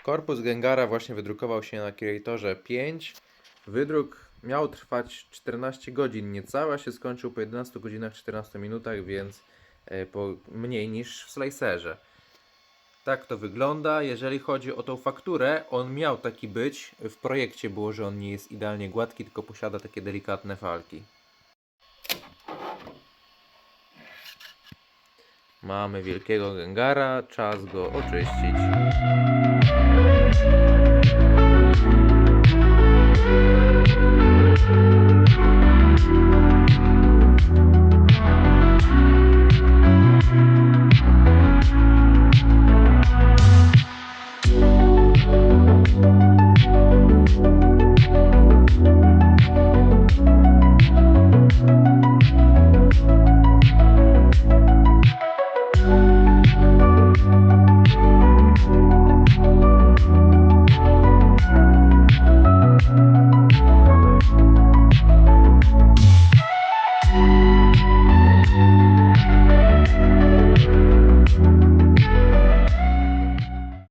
Korpus Gengara właśnie wydrukował się na Creatorze 5. Wydruk miał trwać 14 godzin niecałe, a się skończył po 11 godzinach 14 minutach, więc po mniej niż w Slicerze. Tak to wygląda. Jeżeli chodzi o tą fakturę, on miał taki być. W projekcie było, że on nie jest idealnie gładki, tylko posiada takie delikatne falki. Mamy wielkiego Gengara, czas go oczyścić.